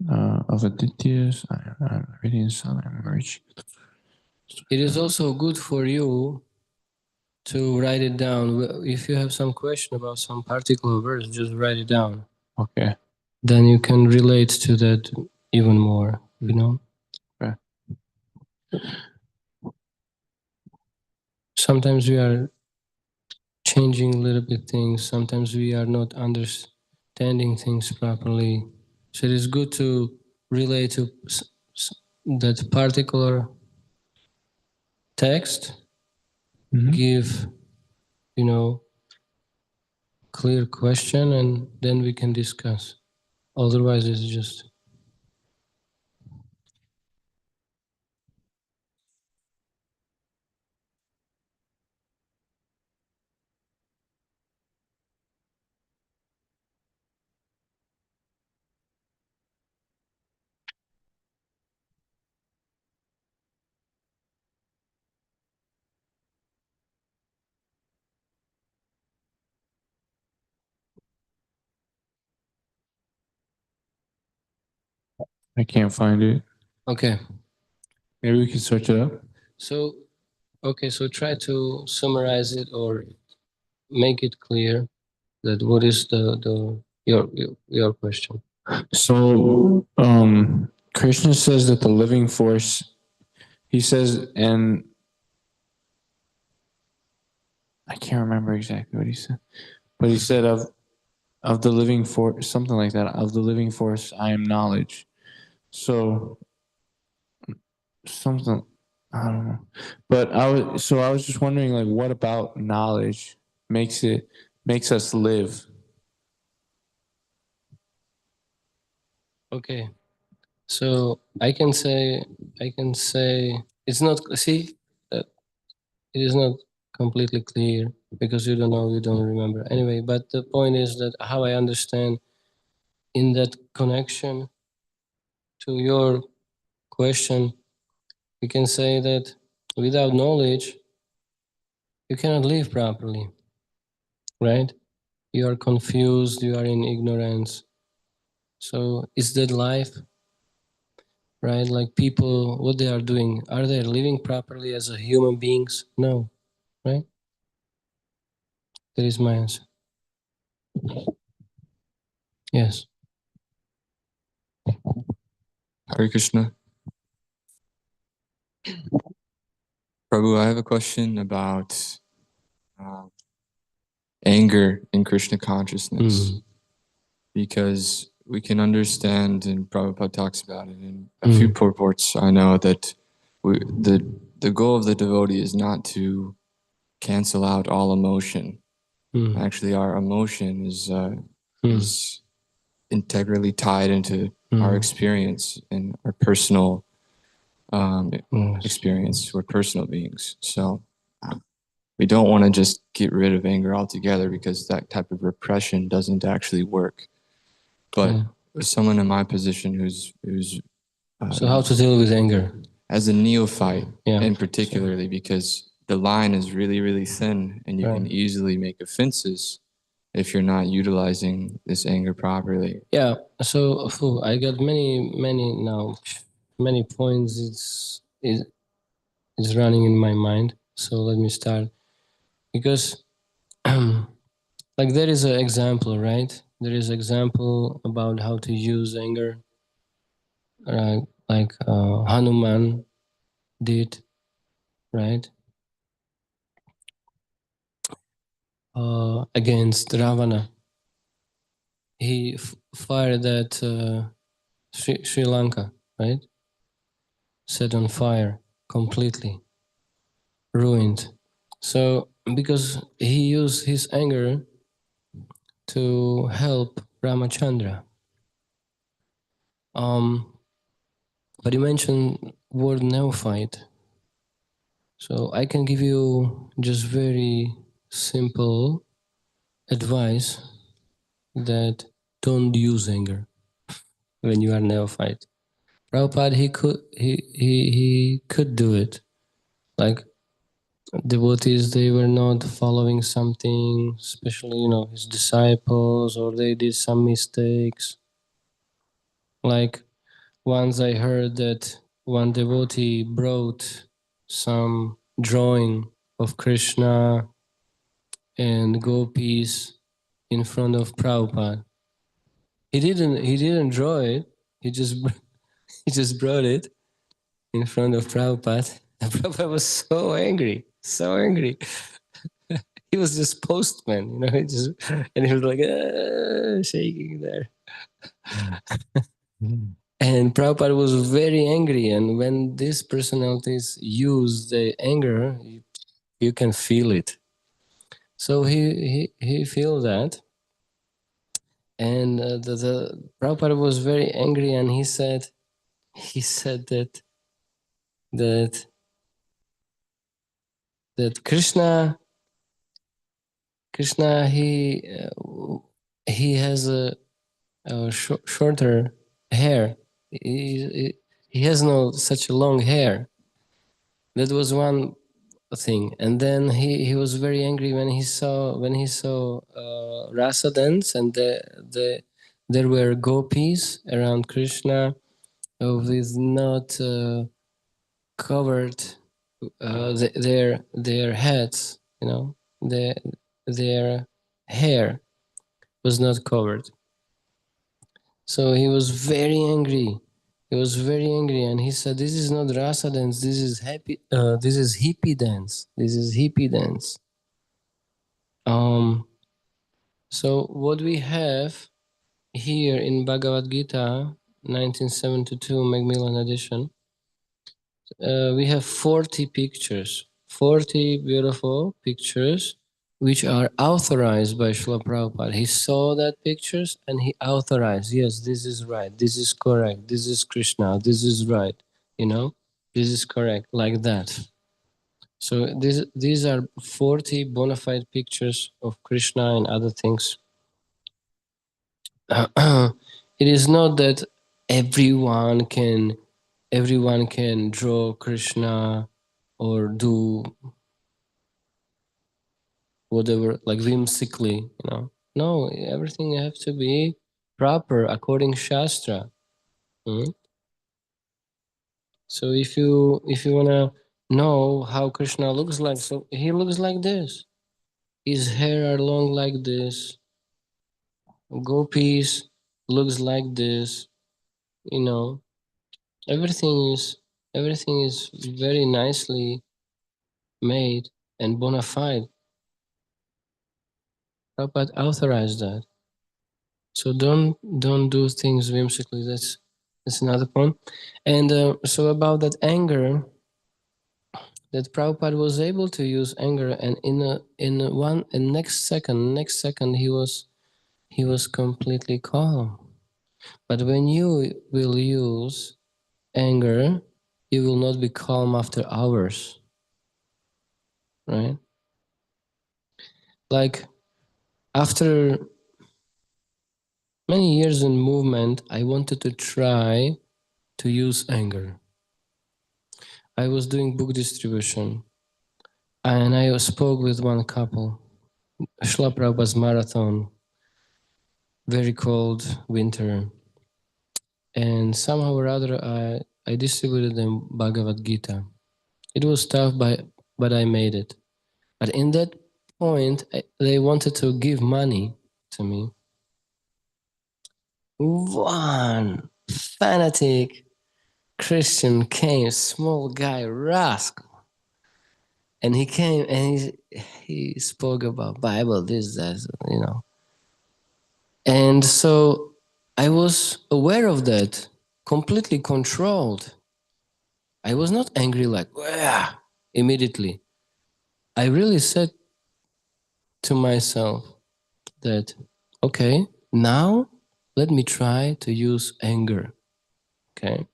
Of Aditya's, I'm reading some emerge. It is also good for you to write it down. If you have some question about some particular verse, just write it down. Okay. Then you can relate to that even more, you know? Okay. Sometimes we are changing a little bit things. Sometimes we are not understanding things properly. So it is good to relate to that particular text, give, you know, clear question, and then we can discuss. Otherwise, it's just. I can't find it. Okay. Maybe we can search it up. So, okay, so try to summarize it or make it clear that what is your question. So, Krishna says that the living force, he says, and I can't remember exactly what he said, but he said of the living force, something like that. Of the living force, I am knowledge. So something, I don't know. But I was just wondering, like, what about knowledge makes us live? Okay. So I can say it's not, see, it is not completely clear because you don't remember. Anyway, but the point is that how I understand in that connection to your question, we can say that without knowledge, you cannot live properly, right? You are confused, you are in ignorance. So is that life? Right? Like people, what they are doing, are they living properly as a human beings? No, right? That is my answer. Yes. Hare Krishna. Prabhu, I have a question about anger in Krishna consciousness. Because we can understand, and Prabhupada talks about it in a few purports I know, that the goal of the devotee is not to cancel out all emotion. Actually, our emotion is integrally tied into our experience and our personal experience. We're personal beings. So we don't want to just get rid of anger altogether because that type of repression doesn't actually work. But someone in my position who's So how to deal with anger? as a neophyte, and particularly because the line is really, really thin and you can easily make offenses if you're not utilizing this anger properly. Yeah, so I got many points it's running in my mind. So let me start. Because like there is an example, right? There is example about how to use anger. Like Hanuman did, right? Against Ravana. He fired at Sri Lanka, right? Set on fire, completely ruined. So because he used his anger to help Ramachandra. But you mentioned word neophyte. So I can give you just very simple advice that don't use anger when you are neophyte. Prabhupada, he could do it. Like devotees, they were not following something, especially, his disciples, or they did some mistakes. Like once I heard that one devotee brought some drawing of Krishna and gopis in front of Prabhupada. He didn't draw it. He just brought it in front of Prabhupada. And Prabhupada was so angry. He was just postman, and he was like shaking there. And Prabhupada was very angry. And when these personalities use the anger, you can feel it. So he feel that. And the Prabhupada was very angry, and he said that Krishna he has a shorter hair. He has no such a long hair. That was one thing. And then he was very angry when he saw rasa dance, and there were gopis around Krishna, with not covered their heads, you know, their hair was not covered. So he was very angry. He was very angry, and he said, "This is not rasa dance. This is happy. This is hippie dance. This is hippie dance." So what we have here in Bhagavad Gita, 1972 Macmillan edition, we have 40 pictures, 40 beautiful pictures, which are authorized by Srila Prabhupada. He saw that pictures and he authorized, yes, this is right, this is correct, this is Krishna, this is right, you know, this is correct, like that. So these are 40 bona fide pictures of Krishna and other things. It is not that everyone can draw Krishna or do whatever, like whimsically, you know. No, everything has to be proper according Shastra. So if you wanna know how Krishna looks like, so he looks like this. His hair are long like this. Gopis looks like this. You know, everything is very nicely made and bona fide. Prabhupada authorized that. So don't do things whimsically. That's another point. And so about that anger, that Prabhupada was able to use anger, and in next second he was completely calm. But when you will use anger, you will not be calm after hours, right? Like after many years in movement, I wanted to try to use anger. I was doing book distribution, and I spoke with one couple, Srila Prabhupada's marathon, very cold winter, and somehow or other I distributed them Bhagavad Gita. It was tough, but I made it. But in that point, they wanted to give money to me. One fanatic Christian came, small guy, rascal. And he came and he spoke about Bible, this, that, you know. And so I was aware of that, completely controlled. I was not angry like, immediately. I really said to myself that, okay, now let me try to use anger, okay?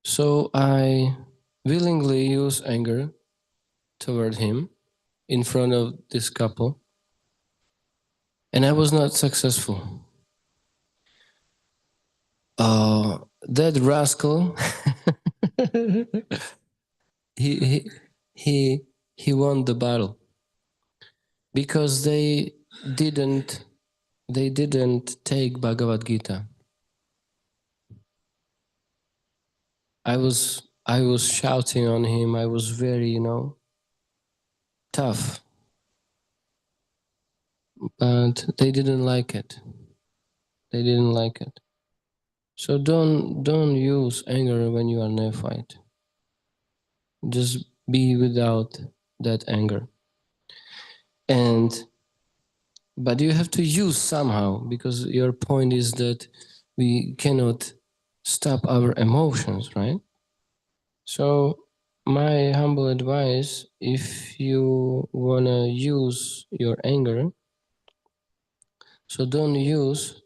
So I willingly use anger toward him in front of this couple, and I was not successful. That rascal, he won the battle because they didn't take Bhagavad Gita. I was shouting on him. I was very, you know, tough, but they didn't like it. They didn't like it. So don't use anger when you are neophyte. Just be without that anger. But you have to use somehow, because your point is that we cannot stop our emotions, right? So my humble advice, if you wanna use your anger, so don't use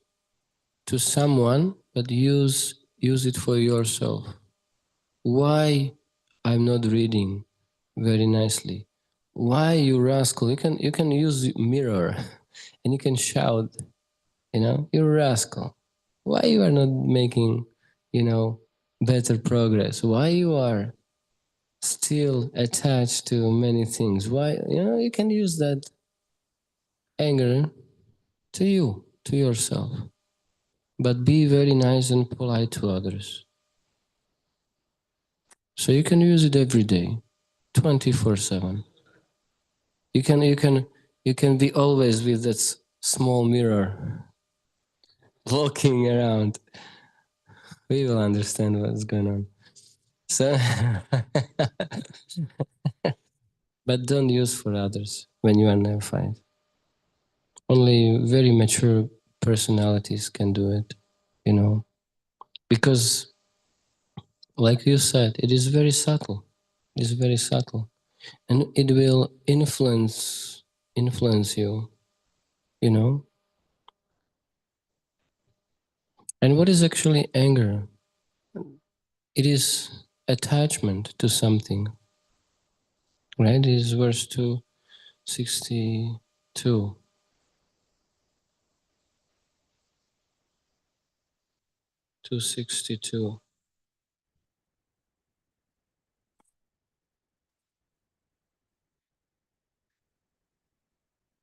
to someone, but use it for yourself. Why I'm not reading very nicely? Why, you rascal? You can use mirror and you can shout, you know, you rascal. Why you are not making, you know, better progress? Why you are still attached to many things? Why, you know, you can use that anger to you, to yourself. but be very nice and polite to others. So you can use it every day, 24/7. You can be always with that small mirror walking around. We will understand what's going on. So, but don't use for others when you are neophyte. Only very mature personalities can do it, you know, because, like you said, it is very subtle. It is very subtle, and it will influence you, you know. And what is actually anger? It is attachment to something, right? It is verse 262. 262.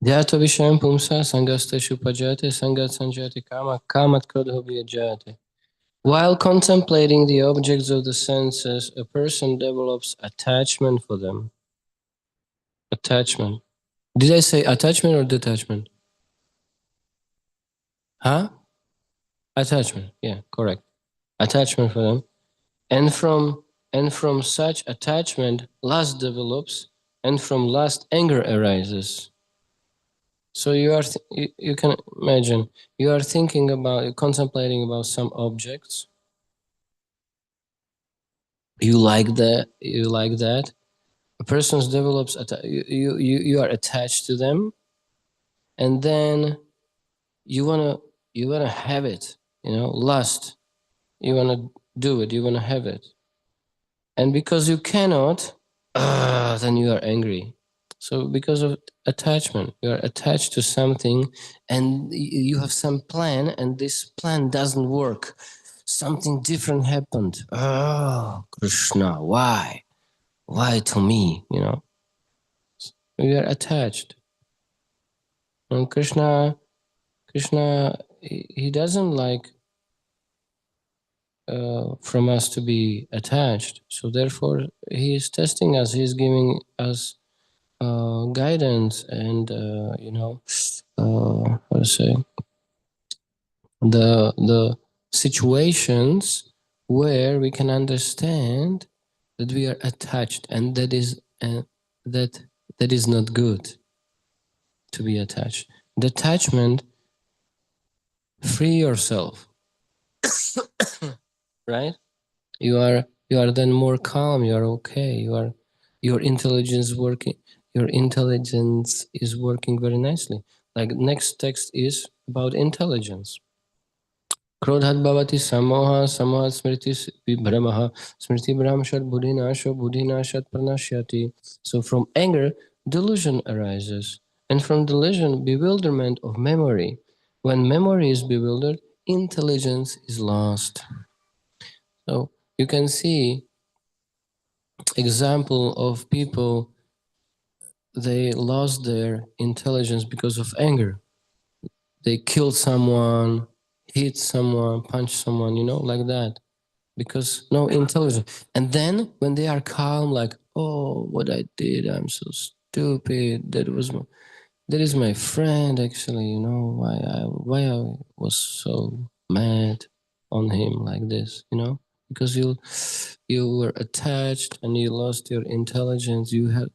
Jata vishayam pumsa sangasteshu pajate sangat sanjati kama kamat krodho vyajate. While contemplating the objects of the senses, a person develops attachment for them. Attachment. Did I say attachment or detachment? Huh? Attachment. Yeah, correct. Attachment for them. And from such attachment, lust develops, and from lust, anger arises. So you can imagine you are thinking about, contemplating about some objects. You like that. A person develops you are attached to them, and then you wanna have it. Lust. You wanna do it. You wanna have it, and because you cannot, then you are angry. So because of attachment, you are attached to something, and you have some plan, and this plan doesn't work. Something different happened. Oh, Krishna, why? Why to me? We are attached. And Krishna, he doesn't like from us to be attached. So therefore, he is testing us. He is giving us guidance and how to say, the situations where we can understand that we are attached, and that is not good to be attached. Detachment, free yourself, right? You are then more calm. You are okay. Your intelligence working. Your intelligence is working very nicely. Like next text is about intelligence. Krodhat bhavati samoha, samohat smriti vibhramaha, smriti bhramshat buddhinasho, buddhinashat pranashyati. So from anger, delusion arises. And from delusion, bewilderment of memory. When memory is bewildered, intelligence is lost. So you can see example of people, they lost their intelligence because of anger. They killed someone, hit someone, punched someone, like that, because no intelligence. And then when they are calm, like, oh, what I did, I'm so stupid. That is my friend, actually. Why I was so mad on him like this, because you were attached and you lost your intelligence. You had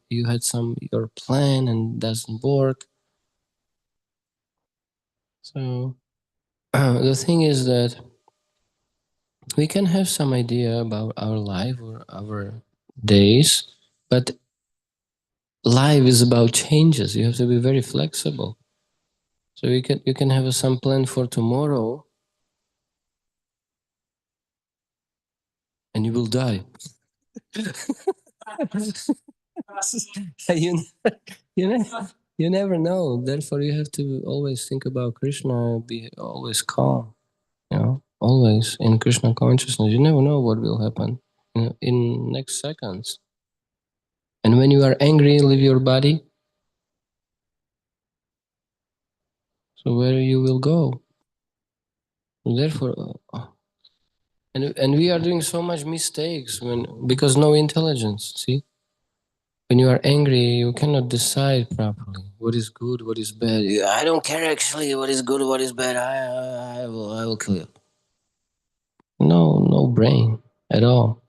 your plan and doesn't work. So the thing is that we can have some idea about our life or our days, but life is about changes. You have to be very flexible. So you can have some plan for tomorrow, and you will die. you, you never know. Therefore, you have to always think about Krishna. Be always calm. Always in Krishna consciousness. You never know what will happen in next seconds. And when you are angry, leave your body. So where you will go? Therefore, and we are doing so much mistakes because no intelligence. See, when you are angry, you cannot decide properly what is good, what is bad. I don't care actually what is good, what is bad. I will kill you. No brain at all.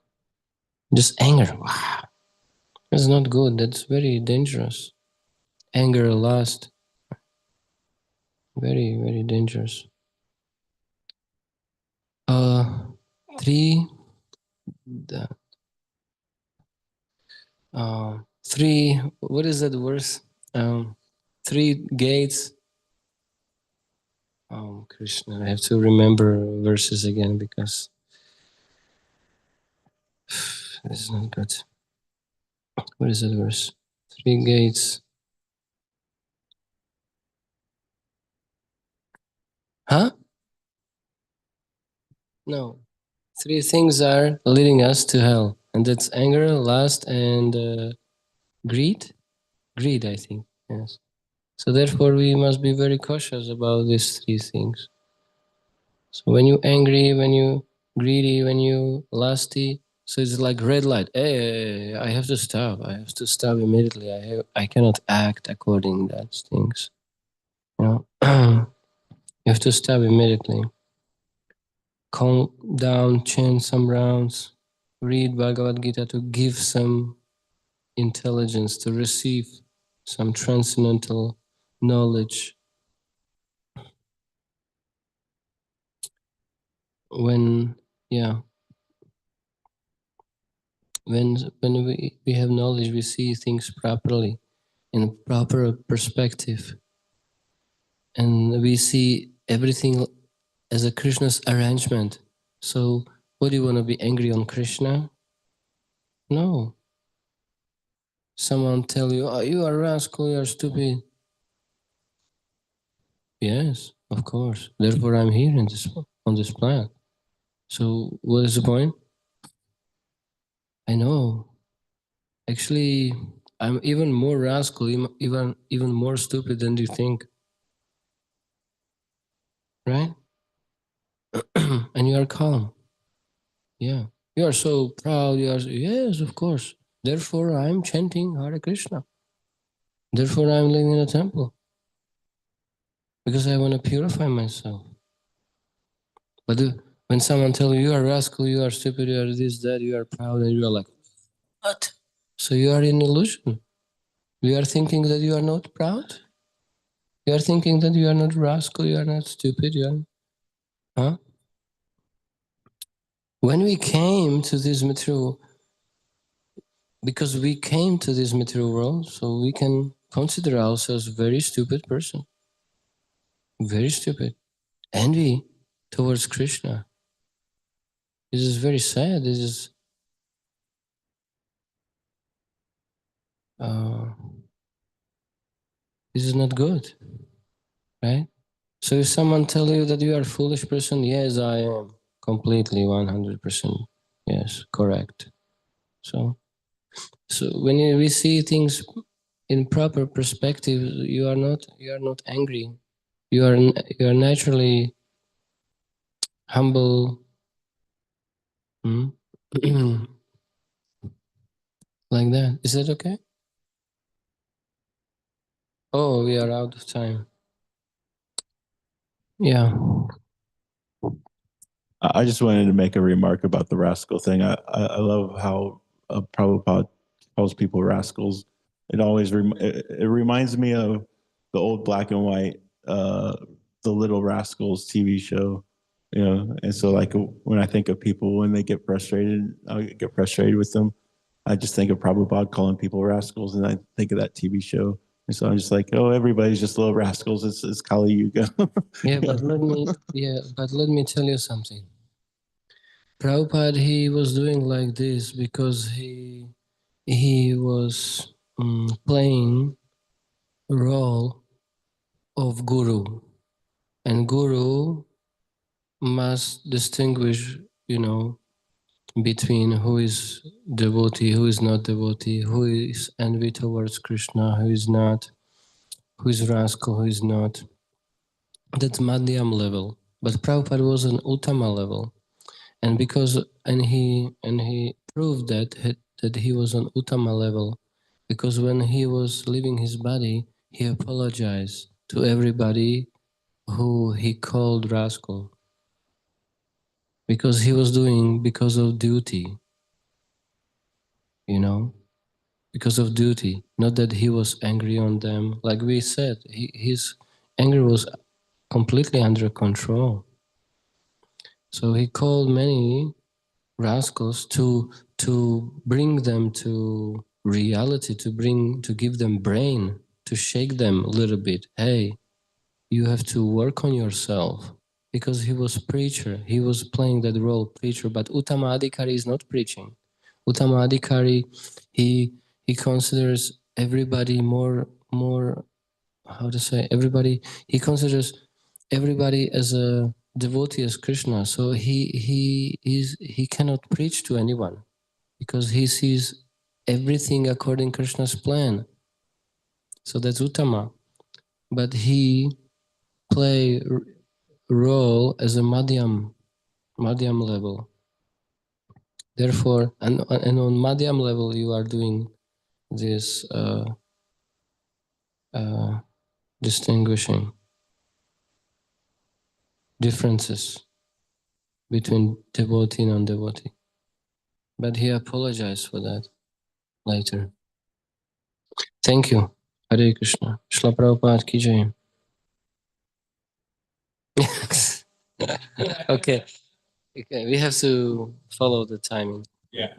Just anger. Wow. That's not good. That's very dangerous. Anger, lust, very, very dangerous. Three, three. What is that verse? Three gates. Oh, Krishna, I have to remember verses again because this is not good. What is that verse? Three gates. Huh? No. Three things are leading us to hell, and that's anger, lust, and greed. Greed, I think. Yes. So therefore, we must be very cautious about these three things. So when you angry, when you greedy, when you lusty, so it's like red light. Hey, I have to stop. I have to stop immediately. I cannot act according to those things. You know, you have to stop immediately. Calm down, chant some rounds, read Bhagavad Gita to give some intelligence, to receive some transcendental knowledge. When we have knowledge, we see things properly, in proper perspective, and we see everything as a Krishna's arrangement. So what do you want to be angry on Krishna? No. Someone tell you, oh, you are rascal, you are stupid. Yes, of course. Therefore I'm here on this planet. So what is the point? I know. Actually, I'm even more rascal, even more stupid than you think. Right? And you are calm. Yeah. You are so proud. Yes, of course. Therefore, I'm chanting Hare Krishna. Therefore, I'm living in a temple. Because I want to purify myself. But when someone tells you are rascal, you are stupid, you are this, that, you are proud, and you are like, what? So you are in illusion. You are thinking that you are not proud? You are thinking that you are not rascal, you are not stupid, huh? When we came to this material, because we came to this material world, so we can consider ourselves very stupid person. Very stupid. Envy towards Krishna. This is very sad. This is not good, right? So if someone tell you that you are a foolish person, yes, I am completely 100%. Yes, correct. So when we see things in proper perspective, you are not angry. You are naturally humble. Like that. Is that okay? Oh, we are out of time. Yeah. I just wanted to make a remark about the rascal thing. I love how Prabhupada calls people rascals. It always it reminds me of the old black and white the Little Rascals TV show, you know. And so like when I think of people when they get frustrated, I get frustrated with them. I just think of Prabhupada calling people rascals, and I think of that TV show. And so I'm just like, oh, everybody's just little rascals. It's Kali Yuga. But let me tell you something. Prabhupada, he was doing like this because he was playing a role of guru, and guru must distinguish, between who is devotee, who is not devotee, who is envy towards Krishna, who is not, who is rascal, who is not. That's madhyam level. But Prabhupada was on Uttama level, and he proved that he was on Uttama level, because when he was leaving his body, he apologized to everybody who he called rascal, because he was doing because of duty, because of duty, not that he was angry on them. Like we said, his anger was completely under control. So he called many rascals to bring them to reality, to give them brain, to shake them a little bit. Hey, you have to work on yourself, because he was preacher. He was playing that role, preacher. But Uttama Adhikari is not preaching. Uttama Adhikari, he considers everybody more, how to say, everybody. He considers everybody as a devotee as Krishna. So he cannot preach to anyone, because he sees everything according Krishna's plan. So that's Uttama. But he play role as a madhyam level. Therefore, and on madhyam level, you are doing this distinguishing differences between devotee and non-devotee. But he apologized for that later. Thank you. Hare Krishna. Shla Prabhupada ki jai. Okay. We have to follow the timing. Yeah.